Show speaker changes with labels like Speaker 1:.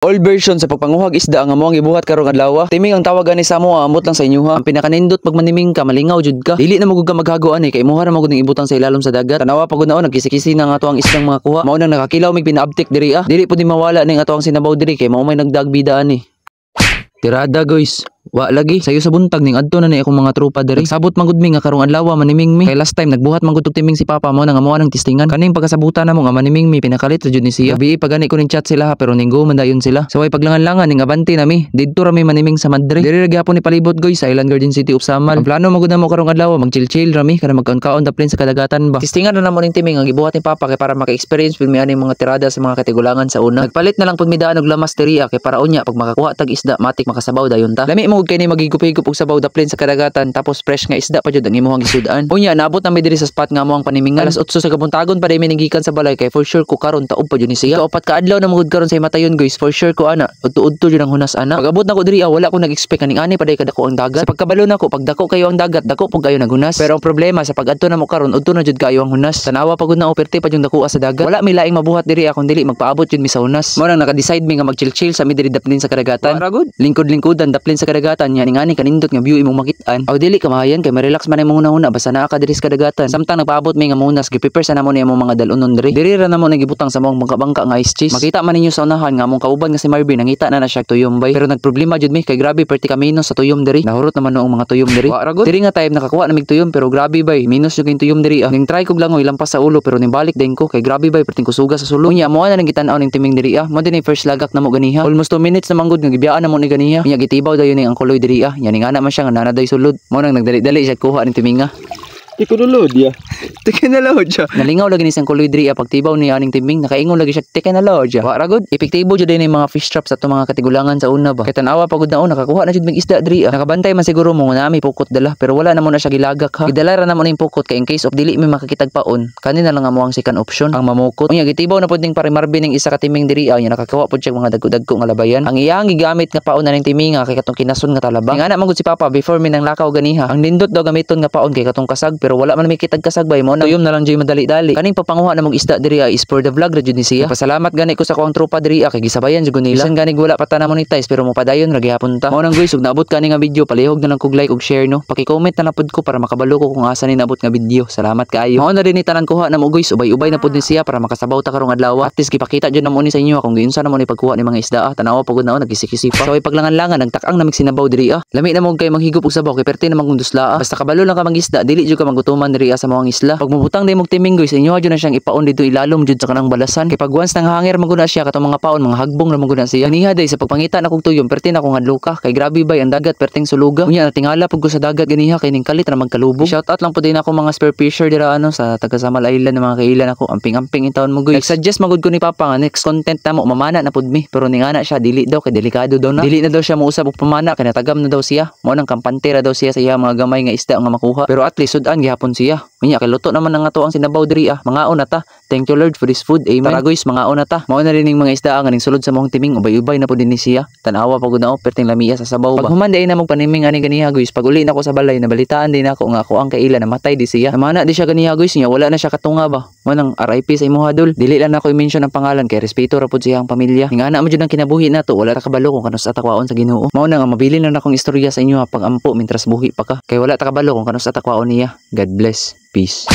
Speaker 1: Old version sa pagpanguhag isda ang amuang ibuhat karong adlaw. Timing ang tawagan ni Samo amot lang sa inyo ha. Ang pinakanindot pag maniming ka malingaw jud ka. Dili na magud ka maghagoan kay imuha ra magud ning ibutang sa ilalom sa dagat. Tanawa pagud naon nagkisi-kisi na nga ato ang isdang mga kuha. Mao nang nakakilaw mig pinaabtik diri ah. Dili pud ni mawala ning ato ang sinabaw diri kay mao may nagdagbidaan ni. Tirada guys. Wa lagi sayo sa buntag ning adto na ni akong mga tropa diri. Sabot man gud mi nga karong adlaw maniming mi. Kay last time nagbuhat man gud og timing si papa mo nang amuha ng tistingan. Kaning pagkasabutan namo nga maniming mi pinakalit ra jud ni siya. Gabi pagani ko ning chat sila ha pero ninggo man dayon sila. So way paglangan-langan ning abante na mi. Didto ra mi maniming sa Madrid. Diri ra gyapon ni palibot guys sa Island Garden City of Samal. Ang plano man gud namo karong adlaw mag-chill-chill ra mi kana magkaon da plane sa kadagatan ba. Tistingan na namo ning timing ang gibuhat ni papa kay para maka-experience pud mi ani mga tirada sa mga katigulangan sa una. Nagpalit na lang pud mi daan og lamas diri kay para unya pag makakuha tag isda matik makasabaw dayon ta. Lami mo kay ni magigupig og sabaw daplin sa kadagatan tapos fresh nga isda pa jud ang imuhang isudan. Unya naabot na mi diri sa spot nga mo ang panimingan. Alas 8 sa kabuntagon pa dai mi gikan sa balay kay for sure ko karon taob pa jud ni siya. Kaupat ka adlaw na magud karon sa matayon guys. For sure ko ana udto-udto jud ang hunas ana. Pag-abot na ko diri wala ko nag-expect kaning ani pa dai kadako ang dagat. Sa pagkabalo nako pag dako kayo ang dagat dako pug kayo naghunas. Pero ang problema sa pag-adto na mo karon udto na jud kayo ang hunas. Tanawa pagud na operte pa jud dako sa dagat. Wala mi laing mabuhat diri akong dili magpaabot jud mi sa hunas. Mao nang naka-decide mi nga mag-chill-chill sa mi diri daplin sa kadagatan. Lingkod-lingkudan daplin sa kadagatan yani ngani kanindot nga view imong makitaan. Aw dili ka mahayan kay ma-relax man imong una basta naa ka diri sa kadagatan. Samtang nagpaabot mi nga munas gi-prepare sa namo ni imong mga dalunon diri. Diri ra namo nagibutang sa mong bangka nga ice cheese. Makita man ninyo sa unahan nga among kauban nga si Marvin nangita na siya tuyom bay. Pero nagproblema jud mi kay grabe perti ka minus sa tuyom diri. Nahurot naman noong mga tuyom diri. Wa ra gud. Diri nga time nakakuha na mig tuyom pero grabe bay minus yung tuyom diri. Ning try kog langoy lampas sa ulo pero nimbalik din ko kay grabe bay perting kusuga sa sulo. Unya mo na nang gitan-aw ning timing diri mo din first lagak namo ganiha. Almost 2 minutes na manggod nga gibiyaan namo ni ganiha. Unya gitibaw dayon ning ang kuloy diri yani nga na man siya nga nanaday sulod. Mo nang nagdali-dali siya kuha ning timinga.
Speaker 2: Iko dulod ya.
Speaker 1: Teka na lord siya. Nalingaw lagi ni sang kuloy diri pagtibaw ni aning timing nakaingon lagi siya teka na lord siya. Wa ra gud epektibo jud ni mga fish traps sa to mga katigulangan sa una ba. Kay tan-awa pagud naon nakakuha na jud mig isda diri. Nakabantay man siguro mo na mi pukot dala pero wala na mo na siya gilagak ha. Gidala ra na mo ning pukot kay in case of dili mi makakitag paon kanina lang amo ang second option ang mamukot. Unya gitibaw na pud ning pare Marvin ning isa ka timing diri nya nakakuha pud siya mga dagko-dagko nga labayan. Ang iyang gigamit nga paon na ning timing kay katong kinason nga talaba. Nga na man gud si papa before mi nang lakaw ganiha. Ang nindot daw gamiton nga paon kay katong kasag pero wala man mi kitag kasagbay mo na tuyom na lang jay madali-dali. Kaning papanguha na mong isda diri is for the vlog ra jud ni siya. Pasalamat gani ko sa akong tropa diri kay gisabayan jud nila. Bisan gani wala pa ta na monetize pero mo padayon ra gihapon ta. Mao nang guys ug naabot kani nga video palihog na lang kog like ug share no. Paki-comment na lang pud ko para makabalo ko kung asa ni naabot nga video. Salamat kaayo. Mao na rin ni tanan kuha na mo guys ubay-ubay na pud ni siya para makasabaw ta karong adlaw. At least gipakita jud na mo ni sa inyo kung giunsa na mo ni pagkuha ni mga isda tanawa pagud naon nagkisi-kisi pa. So ay paglangan-langan nagtak-ang na mig sinabaw diri Lami na mo kay manghigop og sabaw kay perti na magundusla Basta kabalo lang ka mangisda dili jud ka magutuman diri sa mga isla. Pag mubutang di mog timing guys inyo jud na siyang ipaon dito ilalom jud sa kanang balasan. Kay pag once nang hangir maguna siya katong mga paon mga hagbong na maguna siya. Niha day sa pagpangita na kog tuyom perti na kong hadluka kay grabe bay ang dagat perting suluga. Unya natingala pud ko sa dagat ganiha kay ning kalit na magkalubog. Shout out lang pud din ako mga spear fisher dira sa taga Samal Island ng mga kailan ako amping-amping in taon mo guys. Nag-suggest magud ko ni papa nga next content na mo mamana na pud mi pero ning ana siya dili daw kay delikado daw na. Dili na daw siya mousab og pamana kay natagam na daw siya. Mao nang kampantera daw siya sa iya mga gamay nga isda nga makuha. Pero at least sudan gihapon siya. Unya kay luto naman nga to ang sinabaw diri Mga una ta. Thank you Lord for this food. Amen. Tara guys, mga una ta. Mao na rin ning mga isda nga ning sulod sa mong timing ubay-ubay na pud din ni siya. Tanawa pagud na perting lamiya sa sabaw ba. Pag human day na mong paniming ani ganiha guys. Pag uli na ko sa balay nabalitaan din ako nga ako ang kaila namatay di siya. Namana di siya ganiha guys niya wala na siya katunga ba. Mo nang RIP sa imuha dul. Dili lang ako i-mention ang pangalan kay respeto ra pud siya ang pamilya. Ning ana mo jud ang kinabuhi nato wala ta kabalo kung kanus atakwaon sa Ginoo. Mao na nga mabili na akong istorya sa inyo pag ampo mintras buhi pa ka. Kay wala ta kabalo kung kanus atakwaon niya. God bless. Peace.